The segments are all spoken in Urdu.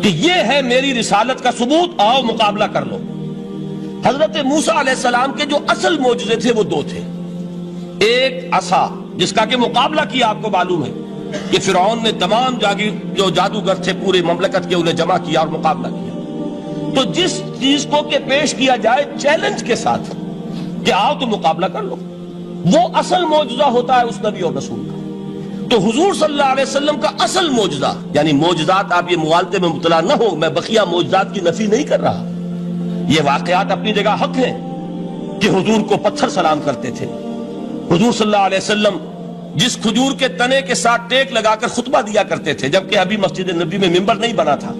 کہ یہ ہے میری رسالت کا ثبوت، آؤ مقابلہ کر لو۔ حضرت موسیٰ علیہ السلام کے جو اصل معجزے تھے وہ دو تھے، ایک عصا جس کا کہ مقابلہ کیا، آپ کو معلوم ہے کہ فرعون نے تمام جو جادوگر تھے پورے مملکت کے انہیں جمع کیا اور مقابلہ کیا۔ تو جس چیز کو کہ پیش کیا جائے چیلنج کے ساتھ کہ آؤ تو مقابلہ کر لو، وہ اصل معجزہ ہوتا ہے اس نبی اور رسول کا۔ تو حضور صلی اللہ علیہ وسلم کا اصل معجزہ، یعنی معجزات، آپ یہ مغالطے میں مبتلا نہ ہو، میں بقیہ معجزات کی نفی نہیں کر رہا، یہ واقعات اپنی جگہ حق ہیں کہ حضور کو پتھر سلام کرتے تھے۔ حضور صلی اللہ علیہ وسلم جس کھجور کے تنے کے ساتھ ٹیک لگا کر خطبہ دیا کرتے تھے، جبکہ ابھی مسجد نبی میں ممبر نہیں بنا تھا،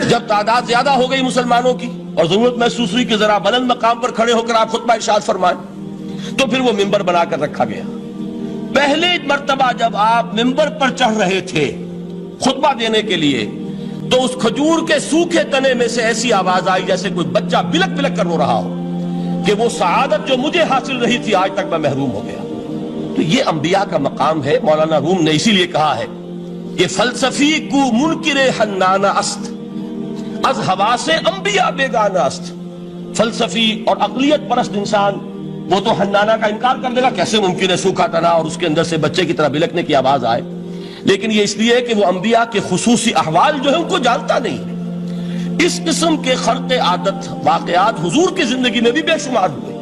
جب تعداد زیادہ ہو گئی مسلمانوں کی اور ضرورت محسوس ہوئی کہ ذرا بلند مقام پر کھڑے ہو کر آپ خطبہ ارشاد فرمائیں، تو پھر وہ ممبر بنا کر رکھا گیا۔ پہلے مرتبہ جب آپ ممبر پر چڑھ رہے تھے خطبہ دینے کے لیے، تو اس کھجور کے سوکھے تنے میں سے ایسی آواز آئی جیسے کوئی بچہ بلک بلک کر رو رہا ہو کہ وہ سعادت جو مجھے حاصل رہی تھی آج تک میں محروم ہو گیا۔ تو یہ انبیاء کا مقام ہے۔ مولانا روم نے اسی لیے کہا ہے کہ فلسفی کو منکر حنانہ است، از حواس انبیاء بیگانہ است۔ فلسفی اور عقلیت پرست انسان وہ تو حنانہ کا انکار کر دے گا، کیسے ممکن ہے سوکھا تنا اور اس کے اندر سے بچے کی طرح بلکنے کی آواز آئے، لیکن یہ اس لیے ہے کہ وہ انبیاء کے خصوصی احوال جو ہے ان کو جانتا نہیں۔ اس قسم کے خرق عادت واقعات حضور کی زندگی میں بھی بے شمار ہوئے،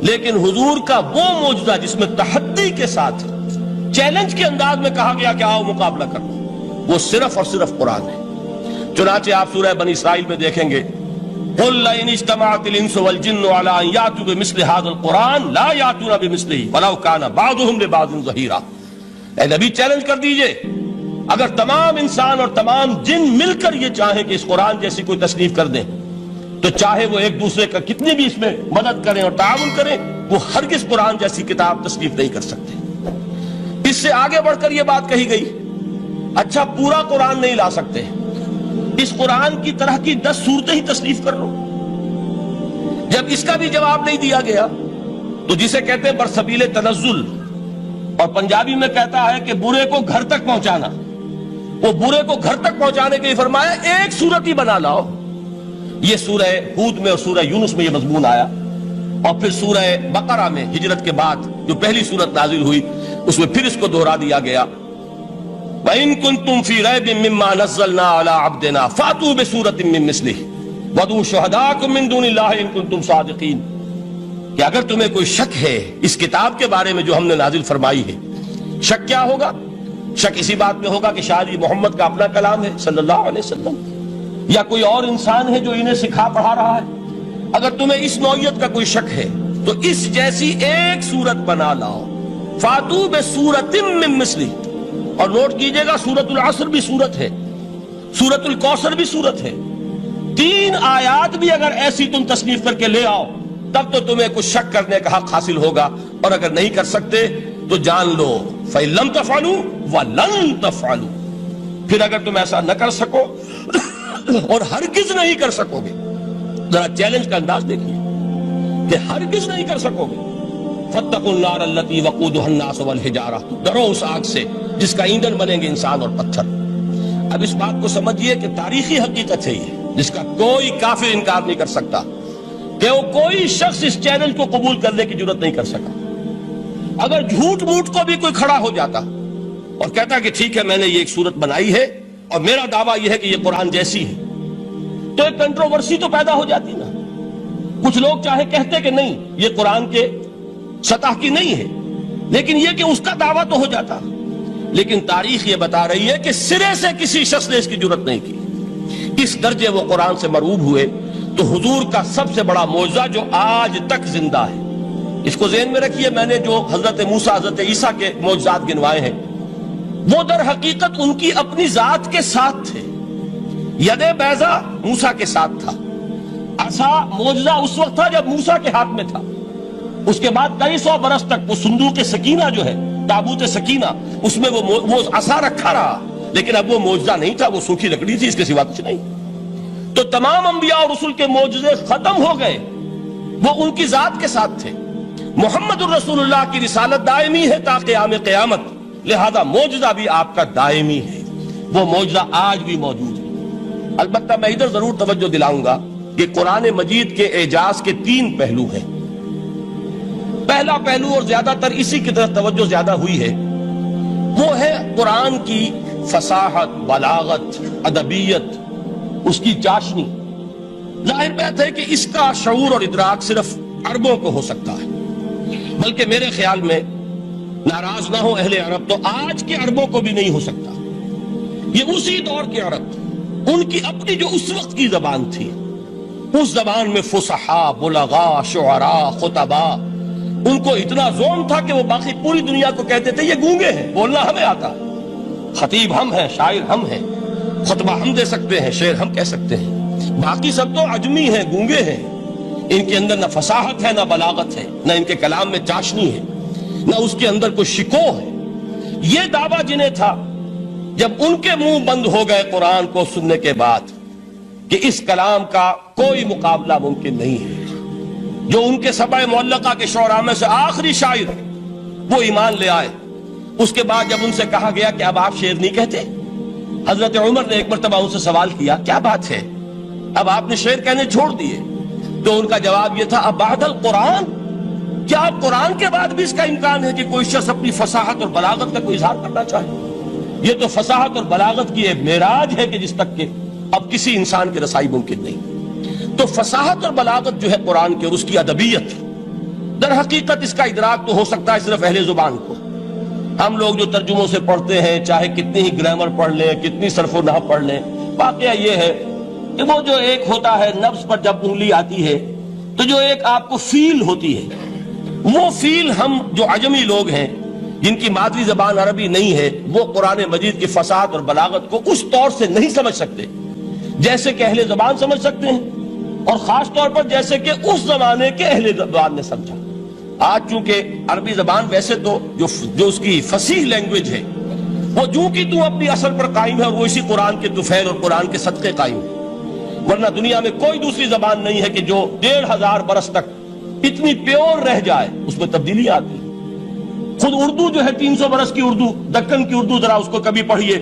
لیکن حضور کا وہ معجزہ جس میں تحدی کے ساتھ چیلنج کے انداز میں کہا گیا کہ آؤ مقابلہ کرو، وہ صرف اور صرف قرآن ہے۔ چنانچہ آپ سورہ بنی اسرائیل میں دیکھیں گے، قُلْ لَئِنِ اجْتَمَعَتِ الْإِنسُ وَالْجِنُّ عَلَىٰ أَن يَأْتُوا بِمِثْلِ هَٰذَا الْقُرْآنِ لَا يَأْتُونَ بِمِثْلِهِ وَلَوْ كَانَ بَعْضُهُمْ لِبَعْضٍ ظَهِيرًا۔ اے نبی چیلنج کر دیجئے، اگر تمام انسان اور تمام جن مل کر یہ چاہیں کہ اس قرآن جیسی کوئی تصنیف کر دیں، تو چاہے وہ ایک دوسرے کا کتنی بھی اس میں مدد کریں اور تعاون کریں، وہ ہرگز قرآن جیسی کتاب تصنیف نہیں کر سکتے۔ اس سے آگے بڑھ کر یہ بات کہی گئی، اچھا پورا قرآن نہیں لا سکتے، اس قرآن کی طرح کی 10 صورتیں ہی تصنیف کر لو۔ جب اس کا بھی جواب نہیں دیا گیا تو جسے کہتے ہیں برسبیل تنزل، اور پنجابی میں کہتا ہے کہ برے کو گھر تک پہنچانا، وہ برے کو گھر تک پہنچانے کے لیے فرمایا ایک صورت ہی بنا لاؤ۔ یہ سورہ ہود میں اور سورہ یونس میں یہ مضمون آیا، اور پھر سورہ بقرہ میں ہجرت کے بعد جو پہلی سورت نازل ہوئی اس میں پھر اس کو دہرا دیا گیا، وَإِن كُنتُمْ فِي رَيْبٍ مِّمَّا نَزَّلْنَا عَلَىٰ عَبْدِنَا فَأْتُوا بِسُورَةٍ مِّن مِّثْلِهِ وَادْعُوا شُهَدَاءَكُم مِّن دُونِ اللَّهِ إِن كُنتُمْ صَادِقِينَ۔ کہ اگر تمہیں کوئی شک ہے اس کتاب کے بارے میں جو ہم نے نازل فرمائی ہے، شک کیا ہوگا؟ شک اسی بات میں ہوگا کہ شاید یہ محمد کا اپنا کلام ہے صلی اللہ علیہ وسلم، یا کوئی اور انسان ہے جو انہیں سکھا پڑھا رہا ہے۔ اگر تمہیں اس نوعیت کا کوئی شک ہے تو اس جیسی ایک صورت بنا لاؤ، فَأْتُوا بِسُورَةٍ مِّن مِّثْلِهِ۔ اور نوٹ کیجئے گا سورۃ العصر بھی سورت ہے، سورۃ الکوثر بھی سورت ہے، 3 آیات بھی اگر ایسی تم تصنیف کر کے لے آؤ تب تو تمہیں کچھ شک کرنے کا حق حاصل ہوگا، اور اگر نہیں کر سکتے تو جان لو فَإِن لَّمْ تَفْعَلُوا وَلَن تَفْعَلُوا۔ پھر اگر تم ایسا نہ کر سکو اور ہرگز نہیں کر سکو گے، ذرا چیلنج کا انداز دیکھیے کہ ہرگز نہیں کر سکو گے، فَاتَّقُوا النَّارَ الَّتِي وَقُودُهَا النَّاسُ وَالْحِجَارَةُ، ڈرو اس آگ سے جس کا ایندھن بنیں گے انسان اور پتھر۔ اب اس بات کو سمجھیے کہ تاریخی حقیقت ہے یہ، جس کا کوئی کافر انکار نہیں کر سکتا، کہ وہ کوئی شخص اس چیلنج کو قبول کرنے کی جرات نہیں کر سکا۔ اگر جھوٹ موٹ کو بھی کوئی کھڑا ہو جاتا اور کہتا کہ ٹھیک ہے میں نے یہ ایک صورت بنائی ہے اور میرا دعویٰ یہ ہے کہ یہ قرآن جیسی ہے، تو ایک کنٹروورسی تو پیدا ہو جاتی نا۔ کچھ لوگ چاہے کہتے کہ نہیں یہ قرآن کے سطح کی نہیں ہے، لیکن یہ کہ اس کا دعویٰ تو ہو جاتا۔ لیکن تاریخ یہ بتا رہی ہے کہ سرے سے کسی شخص نے اس کی جرات نہیں کی، اس درجے وہ قرآن سے مرعوب ہوئے۔ تو حضور کا سب سے بڑا معجزہ جو آج تک زندہ ہے، اس کو ذہن میں رکھیے، میں نے جو حضرت موسیٰ حضرت عیسیٰ کے معجزات گنوائے ہیں وہ در حقیقت ان کی اپنی ذات کے ساتھ تھے۔ ید بیضا موسیٰ کے ساتھ تھا، عصا معجزہ اس وقت تھا جب موسیٰ کے ہاتھ میں تھا، اس کے بعد 250 برس تک وہ صندوق سکینہ جو ہے، تابوت سکینہ، اس میں وہ عصا رکھا رہا، لیکن اب وہ معجزہ نہیں تھا، وہ سوکھی لکڑی تھی، اس کے سوا کچھ نہیں۔ تو تمام انبیاء اور رسول کے معجزے ختم ہو گئے، وہ ان کی ذات کے ساتھ تھے۔ محمد الرسول اللہ کی رسالت دائمی ہے تا قیام قیامت، لہذا معجزہ بھی آپ کا دائمی ہے، وہ معجزہ آج بھی موجود ہے۔ البتہ میں ادھر ضرور توجہ دلاؤں گا کہ قرآن مجید کے اعجاز کے 3 پہلو ہیں۔ پہلا پہلو، اور زیادہ تر اسی کی طرف توجہ زیادہ ہوئی ہے، وہ ہے قرآن کی فصاحت، بلاغت، ادبیت، اس کی چاشنی۔ ظاہر بات ہے کہ اس کا شعور اور ادراک صرف عربوں کو ہو سکتا ہے، بلکہ میرے خیال میں ناراض نہ ہو اہل عرب تو آج کے عربوں کو بھی نہیں ہو سکتا۔ یہ اسی دور کے عرب، ان کی اپنی جو اس وقت کی زبان تھی، اس زبان میں فصحاء، بلغاء، شعراء، خطباء، ان کو اتنا ذوق تھا کہ وہ باقی پوری دنیا کو کہتے تھے یہ گونگے ہیں، بولنا ہمیں آتا ہے، خطیب ہم ہیں، شاعر ہم ہیں، خطبہ ہم دے سکتے ہیں، شعر ہم کہہ سکتے ہیں، باقی سب تو عجمی ہیں، گونگے ہیں، ان کے اندر نہ فصاحت ہے، نہ بلاغت ہے، نہ ان کے کلام میں چاشنی ہے، نہ اس کے اندر کوئی شکو ہے۔ یہ دعویٰ جنہیں تھا، جب ان کے منہ بند ہو گئے قرآن کو سننے کے بعد کہ اس کلام کا کوئی مقابلہ ممکن نہیں ہے، جو ان کے سبع معلقہ کے شعراء میں سے آخری شاعر وہ ایمان لے آئے، اس کے بعد جب ان سے کہا گیا کہ اب آپ شعر نہیں کہتے، حضرت عمر نے ایک مرتبہ ان سے سوال کیا کیا بات ہے، اب آپ نے شعر کہنے چھوڑ دیے؟ تو ان کا جواب یہ تھا اب بعد القرآن، کیا اب قرآن کے بعد بھی اس کا امکان ہے کہ کوئی شخص اپنی فصاحت اور بلاغت کا کوئی اظہار کرنا چاہے؟ یہ تو فصاحت اور بلاغت کی ایک معراج ہے کہ جس تک کہ اب کسی انسان کی رسائی ممکن نہیں۔ تو فصاحت اور بلاغت جو ہے قرآن کے اور اس کی ادبیت، در حقیقت اس کا ادراک تو ہو سکتا ہے صرف اہل زبان کو۔ ہم لوگ جو ترجموں سے پڑھتے ہیں، چاہے کتنی ہی گرامر پڑھ لیں، کتنی صرف و نحو پڑھ لیں، واقعہ یہ ہے کہ وہ جو ایک ہوتا ہے نفس پر جب انگلی آتی ہے تو جو ایک آپ کو فیل ہوتی ہے، وہ فیل ہم جو عجمی لوگ ہیں جن کی مادری زبان عربی نہیں ہے، وہ قرآن مجید کی فصاحت اور بلاغت کو اس طور سے نہیں سمجھ سکتے جیسے کہ اہل زبان سمجھ سکتے ہیں، اور خاص طور پر جیسے کہ اس زمانے کے اہل زبان نے سمجھا۔ آج چونکہ عربی زبان ویسے تو جو اس کی فصیح لینگویج ہے وہ جو کی تو اپنی اصل پر قائم ہے، اور وہ اسی قرآن کے طفیل اور قرآن کے صدقے قائم ہے، ورنہ دنیا میں کوئی دوسری زبان نہیں ہے کہ جو 1500 برس تک اتنی پیور رہ جائے، اس میں تبدیلی آتی ہے۔ خود اردو جو ہے 300 برس کی اردو، دکن کی اردو، ذرا اس کو کبھی پڑھیے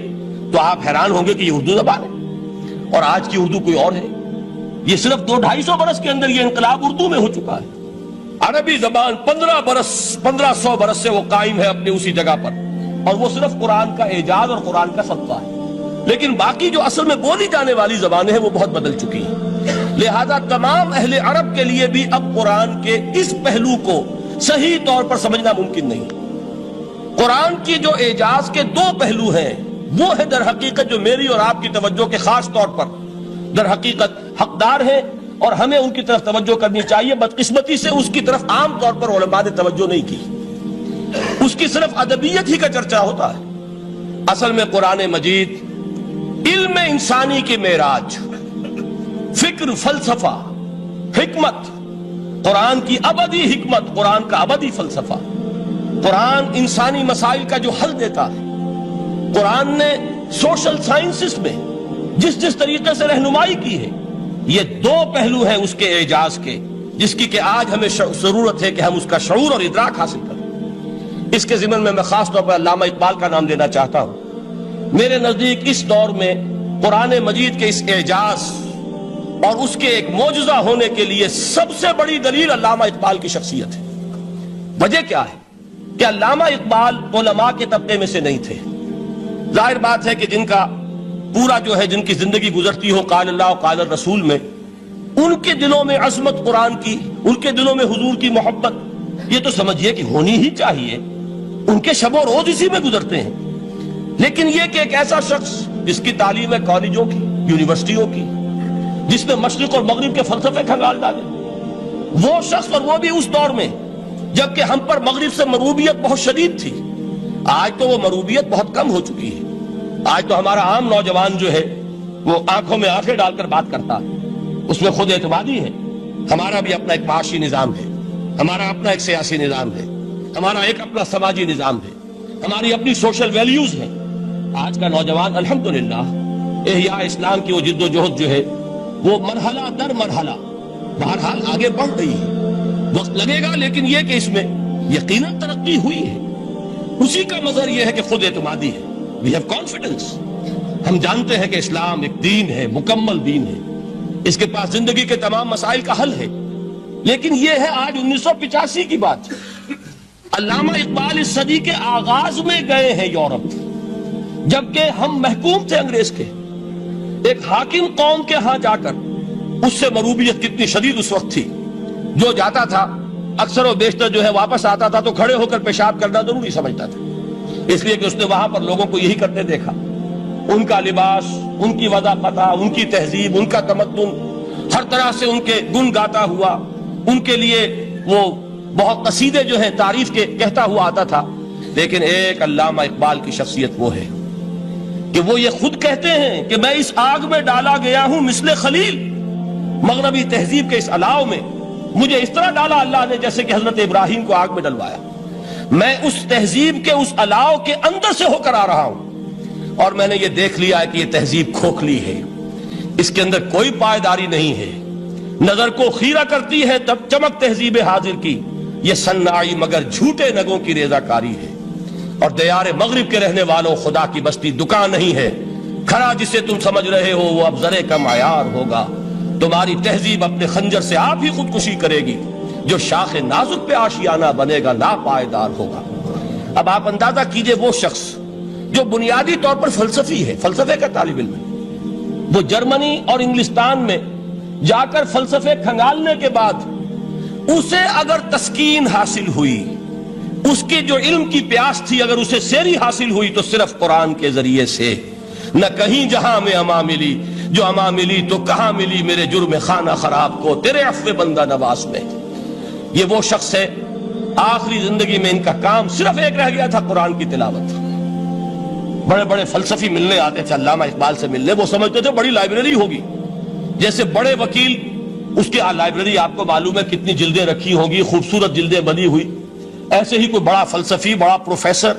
تو آپ حیران ہوں گے کہ یہ اردو زبان ہے اور آج کی اردو کوئی اور ہے۔ یہ صرف 200-250 برس کے اندر یہ انقلاب اردو میں ہو چکا ہے۔ عربی زبان 1500 برس سے وہ قائم ہے اپنی اسی جگہ پر، اور وہ صرف قرآن کا اعجاز اور قرآن کا صدقہ ہے، لیکن باقی جو اصل میں بولی جانے والی زبانیں ہیں وہ بہت بدل چکی ہیں۔ لہذا تمام اہل عرب کے لیے بھی اب قرآن کے اس پہلو کو صحیح طور پر سمجھنا ممکن نہیں۔ قرآن کی جو اعجاز کے 2 پہلو ہیں وہ ہے در حقیقت جو میری اور آپ کی توجہ کے خاص طور پر در حقیقت حقدار ہیں، اور ہمیں ان کی طرف توجہ کرنی چاہیے۔ بدقسمتی سے اس کی طرف عام طور پر علماء نے توجہ نہیں کی، اس کی صرف ادبیت ہی کا چرچا ہوتا ہے۔ اصل میں قرآن مجید علم انسانی کی معراج، فکر، فلسفہ، حکمت، قرآن کی ابدی حکمت، قرآن کا ابدی فلسفہ، قرآن انسانی مسائل کا جو حل دیتا ہے، قرآن نے سوشل سائنسز میں جس طریقے سے رہنمائی کی ہے، یہ 2 پہلو ہیں اس کے اعجاز کے، جس کی کہ آج ہمیں ضرورت ہے کہ ہم اس کا شعور اور ادراک حاصل کریں۔ اس کے ضمن میں خاص طور پر علامہ اقبال کا نام لینا چاہتا ہوں۔ میرے نزدیک اس دور میں قرآن مجید کے اس اعجاز اور اس کے ایک معجزہ ہونے کے لیے سب سے بڑی دلیل علامہ اقبال کی شخصیت ہے۔ وجہ کیا ہے کہ علامہ اقبال علماء کے طبقے میں سے نہیں تھے۔ ظاہر بات ہے کہ جن کا پورا جو ہے جن کی زندگی گزرتی ہو قال اللہ و قال الرسول میں، ان کے دلوں میں عظمت قرآن کی، ان کے دلوں میں حضور کی محبت یہ تو سمجھیے کہ ہونی ہی چاہیے، ان کے شب و روز اسی میں گزرتے ہیں۔ لیکن یہ کہ ایک ایسا شخص جس کی تعلیم ہے کالجوں کی، یونیورسٹیوں کی، جس نے مشرق اور مغرب کے فلسفے کھنگال ڈالے، وہ شخص، اور وہ بھی اس دور میں جبکہ ہم پر مغرب سے مروبیت بہت شدید تھی۔ آج تو وہ مروبیت بہت کم ہو چکی ہے۔ آج تو ہمارا عام نوجوان جو ہے وہ آنکھوں میں آنکھیں ڈال کر بات کرتا ہے، اس میں خود اعتمادی ہے۔ ہمارا بھی اپنا ایک معاشی نظام ہے، ہمارا اپنا ایک سیاسی نظام ہے، ہمارا ایک اپنا سماجی نظام ہے، ہماری اپنی سوشل ویلیوز ہیں۔ آج کا نوجوان الحمدللہ احیاء اسلام کی وہ جد و جہد جو ہے وہ مرحلہ در مرحلہ بہرحال آگے بڑھ رہی ہے۔ وقت لگے گا، لیکن یہ کہ اس میں یقیناً ترقی ہوئی ہے۔ اسی کا مظہر یہ ہے کہ خود اعتمادی ہے، we have confidence۔ ہم جانتے ہیں کہ اسلام ایک دین ہے، مکمل دین ہے، اس کے پاس زندگی کے تمام مسائل کا حل ہے، لیکن یہ ہے آج 1985 کی بات۔ علامہ اقبال اس صدی کے آغاز میں گئے ہیں یورپ، جبکہ ہم محکوم تھے انگریز کے۔ ایک حاکم قوم کے ہاں جا کر، اس سے مروبیت کتنی شدید اس وقت تھی، جو جاتا تھا اکثر و بیشتر جو ہے واپس آتا تھا تو کھڑے ہو کر پیشاب کرنا ضروری سمجھتا تھا، اس لیے کہ اس نے وہاں پر لوگوں کو یہی کرتے دیکھا۔ ان کا لباس، ان کی وضاحت، ان کی تہذیب، ان کا تمدن، ہر طرح سے ان کے گن گاتا ہوا، ان کے لیے وہ بہت قصیدے جو ہیں تعریف کے کہتا ہوا آتا تھا۔ لیکن ایک علامہ اقبال کی شخصیت وہ ہے کہ وہ یہ خود کہتے ہیں کہ میں اس آگ میں ڈالا گیا ہوں مثل خلیل، مغربی تہذیب کے اس الاؤ میں مجھے اس طرح ڈالا اللہ نے جیسے کہ حضرت ابراہیم کو آگ میں ڈلوایا۔ میں اس تہذیب کے اس الاؤ کے اندر سے ہو کر آ رہا ہوں، اور میں نے یہ دیکھ لیا ہے کہ یہ تہذیب کھوکھلی ہے، اس کے اندر کوئی پائیداری نہیں ہے، نظر کو خیرہ کرتی ہے تب چمک تہذیب حاضر کی، یہ صناعی مگر جھوٹے نگوں کی ریزہ کاری ہے۔ اور دیار مغرب کے رہنے والوں، خدا کی بستی دکان نہیں ہے، کھڑا جسے تم سمجھ رہے ہو وہ اب ذرے کا معیار ہوگا۔ تمہاری تہذیب اپنے خنجر سے آپ ہی خودکشی کرے گی، جو شاخ نازک پہ آشیانہ بنے گا لا پائیدار ہوگا۔ اب آپ اندازہ کیجئے وہ شخص جو بنیادی طور پر فلسفی ہے، فلسفے کا طالب علم ہے، وہ جرمنی اور انگلستان میں جا کر فلسفے کھنگالنے کے بعد اسے اگر تسکین حاصل ہوئی، اس کی جو علم کی پیاس تھی اگر اسے سیری حاصل ہوئی تو صرف قرآن کے ذریعے سے، نہ کہیں جہاں میں اما ملی، جو اما ملی تو کہاں ملی میرے جرم خانہ خراب کو تیرے عفو بندہ نواز میں۔ یہ وہ شخص ہے، آخری زندگی میں ان کا کام صرف ایک رہ گیا تھا، قرآن کی تلاوت۔ بڑے بڑے فلسفی ملنے آتے تھے علامہ اقبال سے ملنے، وہ سمجھتے تھے بڑی لائبریری ہوگی، جیسے بڑے وکیل اس کی لائبریری آپ کو معلوم ہے کتنی جلدیں رکھی ہوں گی، خوبصورت جلدیں بنی ہوئی، ایسے ہی کوئی بڑا فلسفی، بڑا پروفیسر،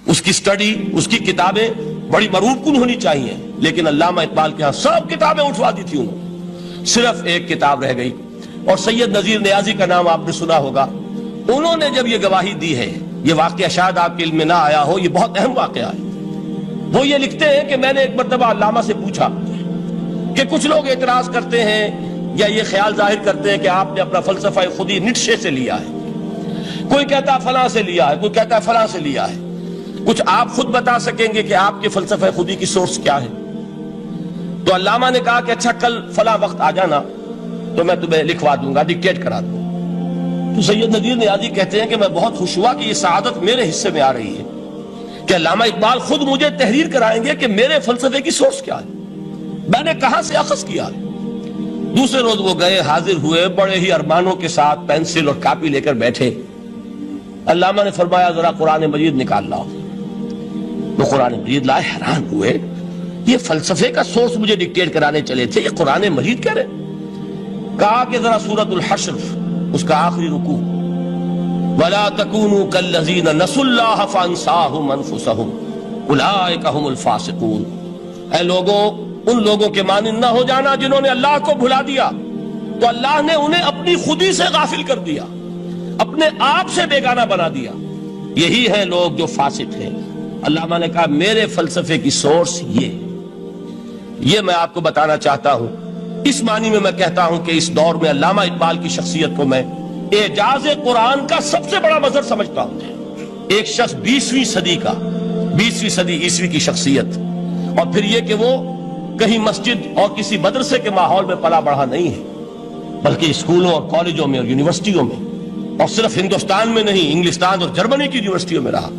اس کی سٹڈی، اس کی کتابیں بڑی مروب کن ہونی چاہیے۔ لیکن علامہ اقبال کے ہاں سب کتابیں اٹھوا دی تھی انہوں نے، صرف ایک کتاب رہ گئی، اور سید نذیر نیازی کا نام آپ نے سنا ہوگا۔ انہوں نے جب یہ گواہی دی ہے، یہ واقعہ شاید آپ کے علم میں نہ آیا ہو، یہ بہت اہم واقعہ ہے۔ وہ یہ لکھتے ہیں کہ میں نے ایک مرتبہ علامہ سے پوچھا کہ کچھ لوگ اعتراض کرتے ہیں یا یہ خیال ظاہر کرتے ہیں کہ آپ نے اپنا فلسفہ خودی نیٹشے سے لیا ہے، کوئی کہتا ہے فلاں سے لیا ہے، کوئی کہتا ہے فلاں سے لیا ہے، کچھ آپ خود بتا سکیں گے کہ آپ کے فلسفہ خودی کی سورس کیا ہے؟ تو علامہ نے کہا کہ اچھا کل فلاں وقت آ جانا تو میں تمہیں لکھوا دوں گا، ڈکٹیٹ کرا دوں گا۔ تو سید نذیر نیازی کہتے ہیں کہ میں بہت خوش ہوا کہ یہ سعادت میرے حصے میں آ رہی ہے کہ علامہ اقبال خود مجھے تحریر کرائیں گے کہ میرے فلسفے کی سورس کیا ہے، میں نے کہاں سے اخذ کیا ہے۔ دوسرے روز وہ گئے، حاضر ہوئے، بڑے ہی ارمانوں کے ساتھ پینسل اور کاپی لے کر بیٹھے۔ علامہ نے فرمایا ذرا قرآن مجید نکال لاؤ۔ وہ قرآن مجید لائے، حیران ہوئے، یہ فلسفے کا سورس مجھے ڈکٹیٹ کرانے چلے تھے، یہ قرآن مجید کہہ رہے۔ کہا کہ ذرا سورۃ الحشر اس کا آخری رکوع، وَلَا تَكُونُوا كَالَّذِينَ نَسُوا اللَّهَ فَأَنسَاهُمْ أَنفُسَهُمْ أُولَٰئِكَ هُمُ الْفَاسِقُونَ۔ اے لوگوں، ان لوگوں کے مانند نہ ہو جانا جنہوں نے اللہ کو بھلا دیا، تو اللہ نے انہیں اپنی خودی سے غافل کر دیا، اپنے آپ سے بیگانہ بنا دیا، یہی ہیں لوگ جو فاسق ہیں۔ علامہ نے کہا میرے فلسفے کی سورس یہ میں آپ کو بتانا چاہتا ہوں۔ اس معنی میں میں کہتا ہوں کہ اس دور میں علامہ اقبال کی شخصیت کو میں اعجاز قرآن کا سب سے بڑا مظہر سمجھتا ہوں۔ ایک شخص 20ویں صدی عیسوی کی شخصیت، اور پھر یہ کہ وہ کہیں مسجد اور کسی مدرسے کے ماحول میں پلا بڑھا نہیں ہے، بلکہ اسکولوں اور کالجوں میں اور یونیورسٹیوں میں، اور صرف ہندوستان میں نہیں، انگلستان اور جرمنی کی یونیورسٹیوں میں رہا،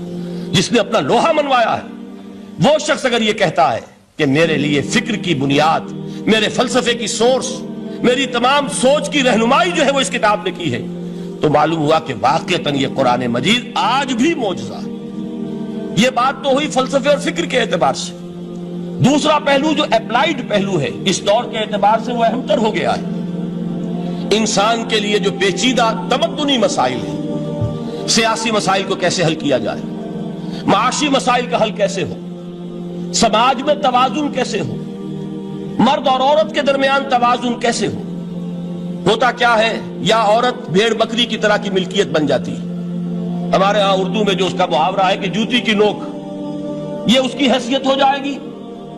جس نے اپنا لوہا منوایا ہے۔ وہ شخص اگر یہ کہتا ہے کہ میرے لیے فکر کی بنیاد، میرے فلسفے کی سورس، میری تمام سوچ کی رہنمائی جو ہے وہ اس کتاب نے کی ہے، تو معلوم ہوا کہ واقعتاً یہ قرآن مجید آج بھی معجزہ ہے۔ یہ بات تو ہوئی فلسفے اور فکر کے اعتبار سے۔ دوسرا پہلو جو اپلائیڈ پہلو ہے، اس دور کے اعتبار سے وہ اہم تر ہو گیا ہے۔ انسان کے لیے جو پیچیدہ تمدنی مسائل ہیں، سیاسی مسائل کو کیسے حل کیا جائے، معاشی مسائل کا حل کیسے ہو، سماج میں توازن کیسے ہو، مرد اور عورت کے درمیان توازن کیسے ہو، ہوتا کیا ہے یا عورت بھیڑ بکری کی طرح کی ملکیت بن جاتی ہے۔ ہمارے ہاں اردو میں جو اس کا محاورہ ہے کہ جوتی کی نوک، یہ اس کی حیثیت ہو جائے گی،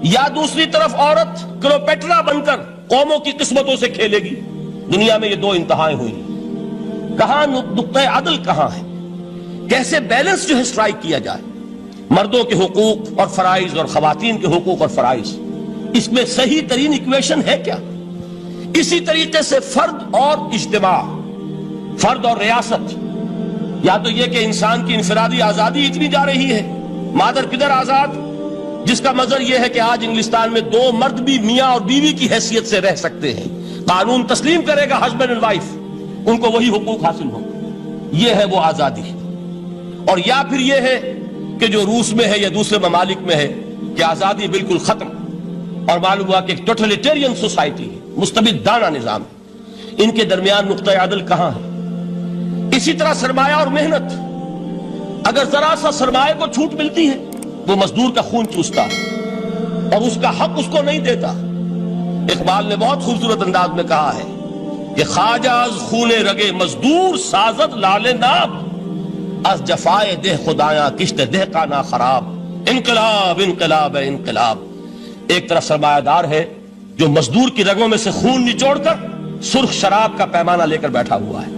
یا دوسری طرف عورت کلوپیٹرا بن کر قوموں کی قسمتوں سے کھیلے گی. دنیا میں یہ دو انتہائیں ہوئی. کہاں نقطہ عدل کہاں ہے؟ کیسے بیلنس جو ہے اسٹرائک کیا جائے؟ مردوں کے حقوق اور فرائض اور خواتین کے حقوق اور فرائض، اس میں صحیح ترین ایکویشن ہے کیا؟ اسی طریقے سے فرد اور اجتماع، فرد اور ریاست. یا تو یہ کہ انسان کی انفرادی آزادی اتنی جا رہی ہے، مادر پدر آزاد، جس کا مظہر یہ ہے کہ آج انگلستان میں دو مرد بھی میاں اور بیوی کی حیثیت سے رہ سکتے ہیں. قانون تسلیم کرے گا ہسبینڈ اینڈ وائف، ان کو وہی حقوق حاصل ہوں. یہ ہے وہ آزادی. اور یا پھر یہ ہے کہ جو روس میں ہے یا دوسرے ممالک میں ہے کہ آزادی بالکل ختم، اور معلوم ہوا کہ ایک ٹوٹلیٹیرین سوسائٹی ہے، مستبدانہ نظام ہے. ان کے درمیان نقطہ عدل کہاں ہے؟ اسی طرح سرمایہ اور محنت. اگر ذرا سا سرمایہ کو چھوٹ ملتی ہے، وہ مزدور کا خون چوستا ہے اور اس کا حق اس کو نہیں دیتا. اقبال نے بہت خوبصورت انداز میں کہا ہے کہ خواجہ از خون رگے مزدور سازد لال ناب، از جفائے دہ خدایاں کشت دہ کا نا خراب. انقلاب انقلاب انقلاب. ایک طرف سرمایہ دار ہے جو مزدور کی رگوں میں سے خون نچوڑ کر سرخ شراب کا پیمانہ لے کر بیٹھا ہوا ہے،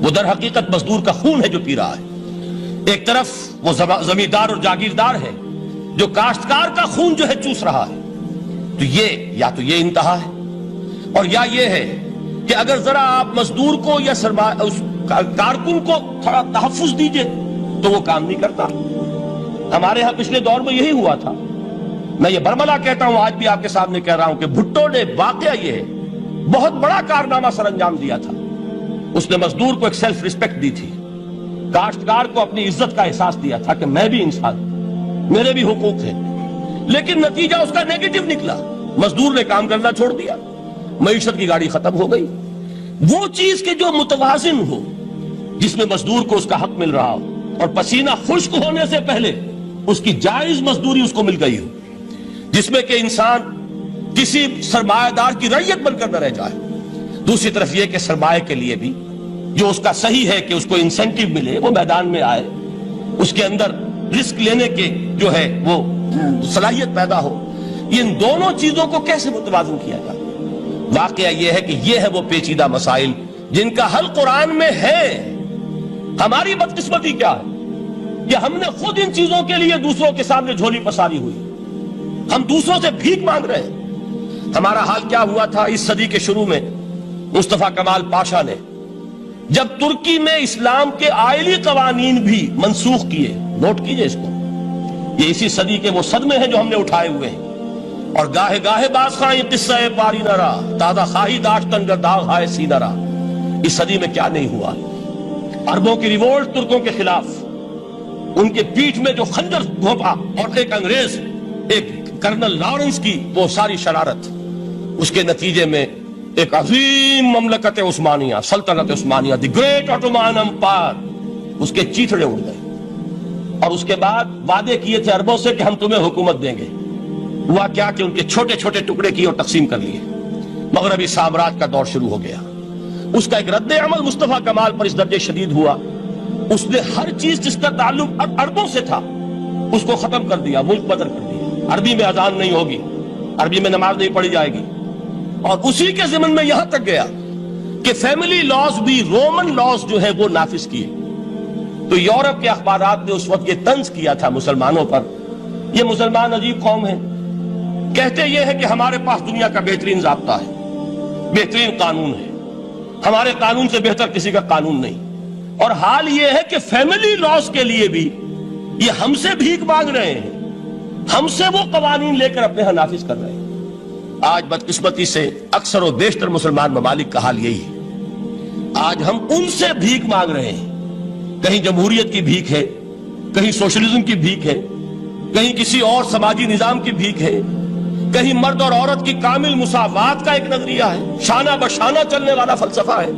وہ در حقیقت مزدور کا خون ہے جو پی رہا ہے. ایک طرف وہ زمیندار اور جاگیردار ہے جو کاشتکار کا خون جو ہے چوس رہا ہے. تو یہ یا تو یہ انتہا ہے، اور یا یہ ہے کہ اگر ذرا آپ مزدور کو یا اس کارکن کو تھوڑا تحفظ دیجئے تو وہ کام نہیں کرتا. ہمارے ہاں پچھلے دور میں یہی ہوا تھا. میں یہ برملا کہتا ہوں، آج بھی آپ کے سامنے کہہ رہا ہوں کہ بھٹو نے واقعہ یہ بہت بڑا کارنامہ سر انجام دیا تھا. اس نے مزدور کو ایک سیلف ریسپیکٹ دی تھی، کاشتکار کو اپنی عزت کا احساس دیا تھا کہ میں بھی انسان ہوں، میرے بھی حقوق ہیں. لیکن نتیجہ اس کا نیگیٹو نکلا. مزدور نے کام کرنا چھوڑ دیا، معیشت کی گاڑی ختم ہو گئی. وہ چیز کہ جو متوازن ہو، جس میں مزدور کو اس کا حق مل رہا ہو اور پسینہ خشک ہونے سے پہلے اس کی جائز مزدوری اس کو مل گئی ہو، جس میں کہ انسان کسی سرمایہ دار کی رعیت بن کر نہ رہ جائے. دوسری طرف یہ کہ سرمایہ کے لیے بھی جو اس کا صحیح ہے کہ اس کو انسینٹیو ملے، وہ میدان میں آئے، اس کے اندر رسک لینے کے جو ہے وہ صلاحیت پیدا ہو. ان دونوں چیزوں کو کیسے متوازن کیا جائے؟ واقعہ یہ ہے کہ یہ ہے وہ پیچیدہ مسائل جن کا حل قرآن میں ہے. ہماری بدقسمتی کیا ہے کہ ہم نے خود ان چیزوں کے لیے دوسروں کے سامنے جھولی پساری ہوئی. ہم دوسروں سے بھیک مانگ رہے ہیں. ہمارا حال کیا ہوا تھا اس صدی کے شروع میں؟ مصطفیٰ کمال پاشا نے جب ترکی میں اسلام کے آئلی قوانین بھی منسوخ کیے، نوٹ کیجئے اس کو، یہ اسی صدی کے وہ صدمے ہیں جو ہم نے اٹھائے ہوئے ہیں. اور گاہے گاہے باز خواہ یہ قصہ پاری نہ رہا، دادا خواہی داشتن گر داغ ہائے سینہ رہا. اس صدی میں کیا نہیں ہوا؟ عربوں کی ریوولٹ ترکوں کے خلاف، ان کے پیٹھ میں جو خنجر گھونپا، اور ایک انگریز، ایک کرنل لارنس کی وہ ساری شرارت، اس کے نتیجے میں ایک عظیم مملکت عثمانیہ، سلطنت عثمانیہ، دی گریٹ آٹومان امپائر، اس کے چیتھڑے اڑ گئے. اور اس کے بعد وعدے کیے تھے عربوں سے کہ ہم تمہیں حکومت دیں گے. ہوا کیا کہ ان کے چھوٹے چھوٹے ٹکڑے کیے اور تقسیم کر لیے. مغربی سامراج کا دور شروع ہو گیا. اس کا ایک رد عمل مصطفیٰ کمال پر اس درجے شدید ہوا، اس نے ہر چیز جس کا تعلق عربوں سے تھا اس کو ختم کر دیا، ملک بدر کر دیا. عربی میں اذان نہیں ہوگی، عربی میں نماز نہیں پڑھی جائے گی. اور اسی کے ضمن میں یہاں تک گیا کہ فیملی لاز بھی رومن لاز جو ہے وہ نافذ کیے. تو یورپ کے اخبارات نے اس وقت یہ طنز کیا تھا مسلمانوں پر، یہ مسلمان عجیب قوم ہے، کہتے یہ ہے کہ ہمارے پاس دنیا کا بہترین ضابطہ ہے، بہترین قانون ہے، ہمارے قانون سے بہتر کسی کا قانون نہیں. اور حال یہ ہے کہ فیملی لاز کے لیے بھی یہ ہم سے بھیک مانگ رہے ہیں، ہم سے وہ قوانین لے کر اپنے ہاں نافذ کر رہے ہیں. آج بدقسمتی سے اکثر و بیشتر مسلمان ممالک کا حال یہی ہے. آج ہم ان سے بھیک مانگ رہے ہیں. کہیں جمہوریت کی بھیک ہے، کہیں سوشلزم کی بھیک ہے، کہیں کسی اور سماجی نظام کی بھیک ہے، کہیں مرد اور عورت کی کامل مساوات کا ایک نظریہ ہے، شانہ بشانہ چلنے والا فلسفہ ہے،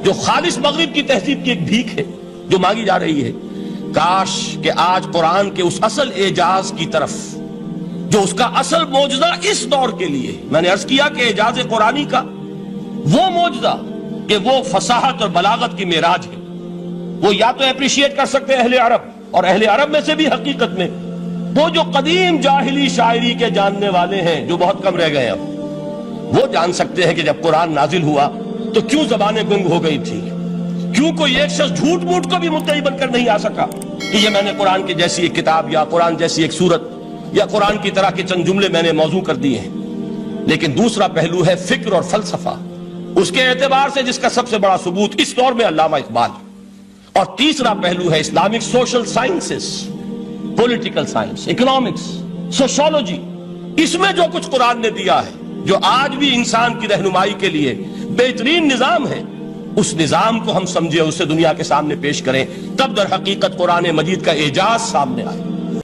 جو خالص مغرب کی تہذیب کی ایک بھیک ہے جو مانگی جا رہی ہے. کاش کہ آج قرآن کے اس اصل اعجاز کی طرف، جو اس کا اصل معجزہ اس دور کے لیے، میں نے عرض کیا کہ اعجاز قرآنی کا وہ معجزہ کہ وہ فصاحت اور بلاغت کی معراج ہے، وہ یا تو اپریشیٹ کر سکتے اہل عرب، اور اہل عرب میں سے بھی حقیقت میں وہ جو قدیم جاہلی شاعری کے جاننے والے ہیں جو بہت کم رہ گئے اب، وہ جان سکتے ہیں کہ جب قرآن نازل ہوا تو کیوں زبانیں گنگ ہو گئی تھی، کیوں کوئی ایک شخص جھوٹ موٹ کو بھی مدعی بن کر نہیں آ سکا کہ یہ میں نے قرآن کی جیسی ایک کتاب یا قرآن جیسی ایک سورت یا قرآن کی طرح کے چند جملے میں نے موضوع کر دیے ہیں۔ لیکن دوسرا پہلو ہے فکر اور فلسفہ، اس کے اعتبار سے جس کا سب سے بڑا ثبوت اس دور میں علامہ اقبال، اور تیسرا پہلو ہے Islamic social sciences, political science, economics, sociology. اس میں جو کچھ قرآن نے دیا ہے، جو آج بھی انسان کی رہنمائی کے لیے بہترین نظام ہے، اس نظام کو ہم سمجھے، اسے دنیا کے سامنے پیش کریں، تب در حقیقت قرآن مجید کا اعجاز سامنے آئے۔